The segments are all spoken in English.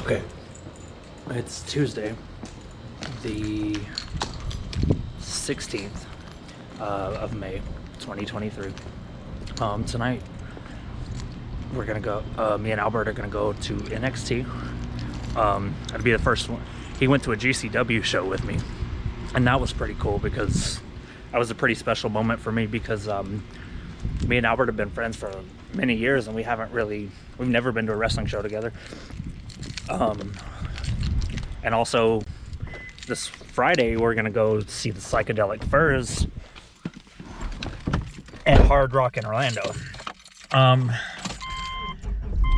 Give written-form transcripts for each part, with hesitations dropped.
Okay, it's Tuesday, the 16th of May, 2023. Tonight, we're gonna go, me and Albert are gonna go to NXT. That'll be the first one. He went to a GCW show with me, and that was pretty cool because that was a pretty special moment for me because me and Albert have been friends for many years, and we've never been to a wrestling show together. And also this Friday we're gonna go see the Psychedelic Furs at Hard Rock in Orlando.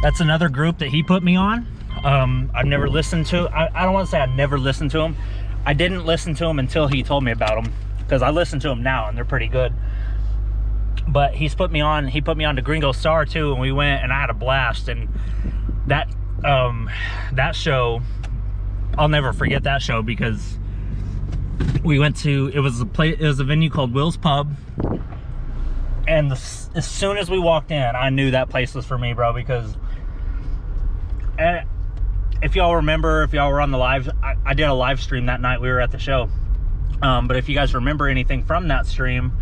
That's another group that he put me on. I've never listened to. I don't want to say I never listened to them. I didn't listen to them until he told me about them, because I listen to them now and they're pretty good. But he put me on to Gringo Star too, and we went and I had a blast. And that show, I'll never forget that show, because we went to, it was a venue called Will's Pub, and as soon as we walked in, I knew that place was for me, bro, because if y'all remember, if y'all were on the live, I did a live stream that night we were at the show, but if you guys remember anything from that stream,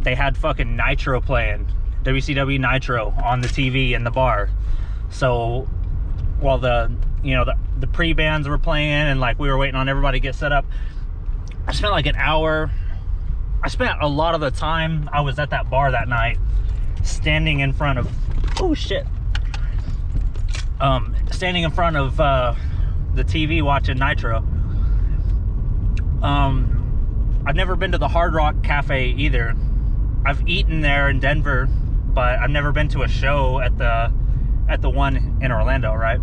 they had fucking Nitro playing, WCW Nitro on the TV in the bar. So while the pre-bands were playing and like we were waiting on everybody to get set up, I spent like an hour. I spent a lot of the time I was at that bar that night standing in front of, standing in front of the TV watching Nitro. I've never been to the Hard Rock Cafe either. I've eaten there in Denver, but I've never been to a show at the one in Orlando, right?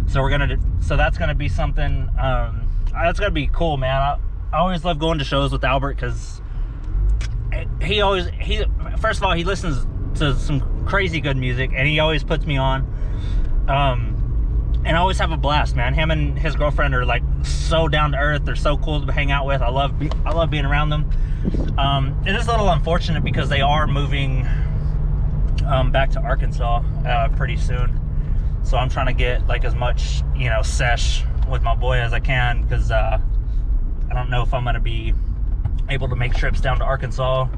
So so that's gonna be something. That's gonna be cool, man. I always love going to shows with Albert, because he first of all, he listens to some crazy good music, and he always puts me on. And I always have a blast, man. Him and his girlfriend are like so down to earth. They're so cool to hang out with. I love being around them. It is a little unfortunate because they are moving back to Arkansas pretty soon. So I'm trying to get like as much, sesh with my boy as I can, because I don't know if I'm gonna be able to make trips down to Arkansas,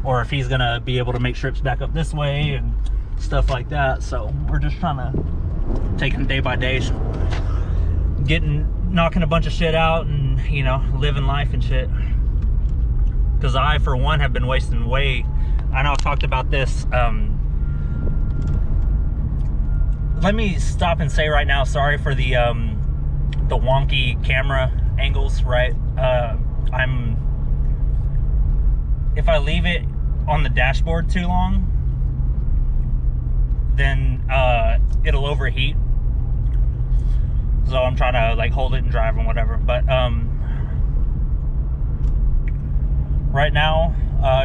or if he's gonna be able to make trips back up this way and stuff like that. So we're just trying to take it day by day, knocking a bunch of shit out, and living life and shit. Because I, for one, have been wasting away. I know I've talked about this. Let me stop and say right now, sorry for the wonky camera angles, right? If I leave it on the dashboard too long, then it'll overheat. So I'm trying to like hold it and drive and whatever. But right now,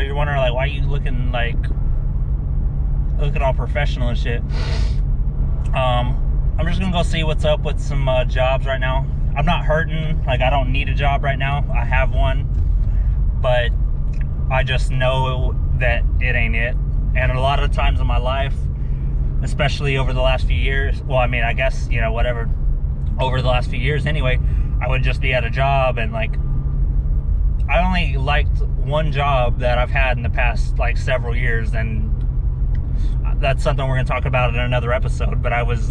you're wondering like, why are you looking all professional and shit? I'm just gonna go see what's up with some jobs right now. I'm not hurting, like I don't need a job right now. I have one, but I just know that it ain't it. And a lot of times in my life, especially over the last few years, well, I mean, I guess, whatever, over the last few years anyway, I would just be at a job, and like I only liked one job that I've had in the past like several years, and that's something we're going to talk about in another episode. But I was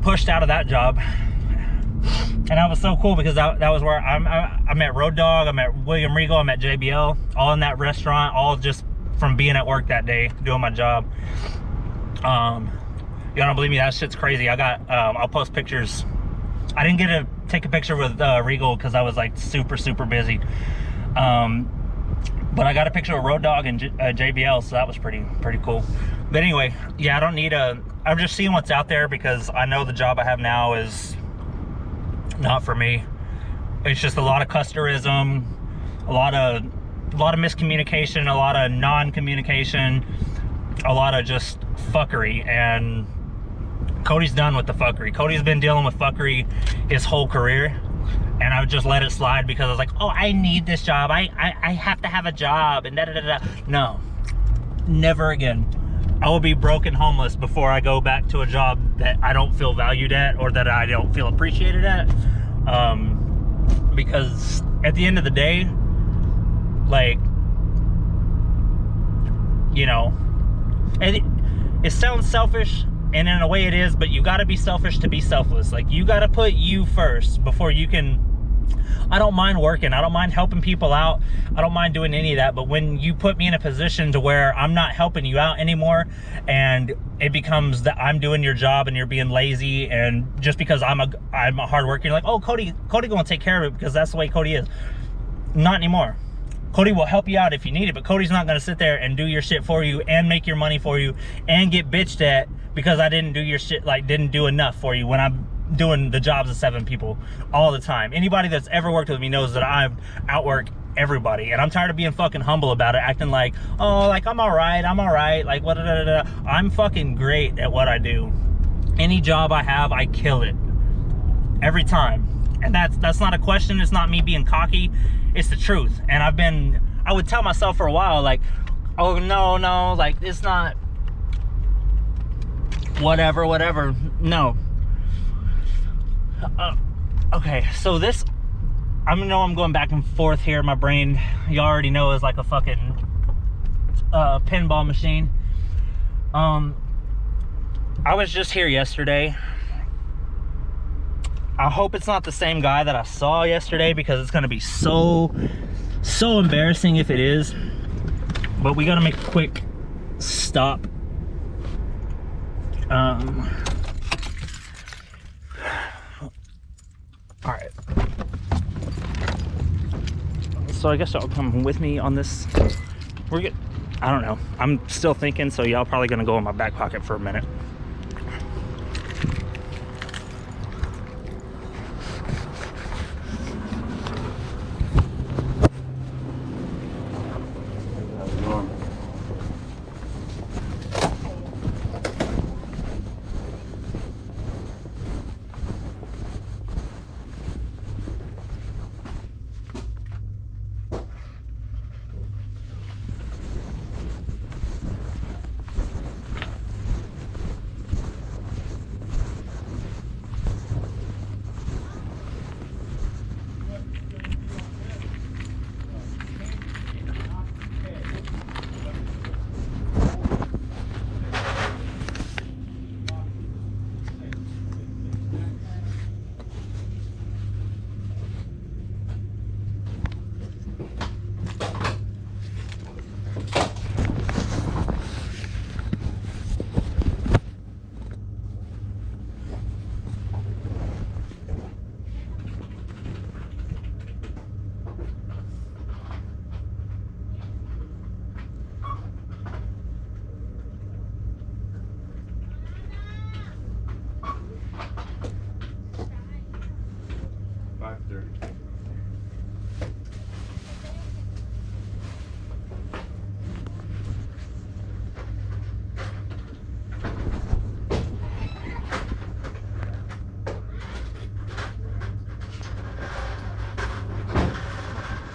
pushed out of that job, and that was so cool because that was where I met Road Dogg, I met William Regal, I met JBL, all in that restaurant, all just from being at work that day doing my job. You don't believe me? That shit's crazy. I got I'll post pictures. I didn't get to take a picture with Regal because I was like super busy. But I got a picture of Road Dogg and JBL, so that was pretty cool. But anyway, yeah, I don't need I'm just seeing what's out there, because I know the job I have now is not for me. It's just a lot of customerism, a lot of miscommunication, a lot of non-communication, a lot of just fuckery, and Cody's done with the fuckery. Cody's been dealing with fuckery his whole career, and I would just let it slide because I was like, oh, I need this job. I have to have a job, and da-da-da-da. No, never again. I will be broke and homeless before I go back to a job that I don't feel valued at or that I don't feel appreciated at. Because at the end of the day, like, you know, it sounds selfish, and in a way it is, but you got to be selfish to be selfless. Like, you got to put you first before you can. I don't mind working, I don't mind helping people out, I don't mind doing any of that, but when you put me in a position to where I'm not helping you out anymore, and it becomes that I'm doing your job and you're being lazy, and just because I'm a hard worker, you're like, oh, Cody gonna take care of it because that's the way Cody is. Not anymore. Cody will help you out if you need it, but Cody's not gonna sit there and do your shit for you and make your money for you and get bitched at because I didn't do your shit, like didn't do enough for you when I'm doing the jobs of 7 people all the time. Anybody that's ever worked with me knows that I outwork everybody, and I'm tired of being fucking humble about it, acting like, oh, like I'm all right, like what, I'm fucking great at what I do. Any job I have, I kill it every time, and that's not a question. It's not me being cocky, it's the truth. And I would tell myself for a while, like, oh no, like it's not whatever. No. Okay, so this, I know I'm going back and forth here. My brain, you already know, is like a fucking pinball machine. I was just here yesterday. I hope it's not the same guy that I saw yesterday, because it's gonna be so embarrassing if it is. But we gotta make a quick stop. All right, so I guess y'all come with me on this. We're good. I don't know, I'm still thinking, so y'all probably gonna go in my back pocket for a minute.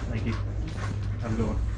Thank you. Have a good one.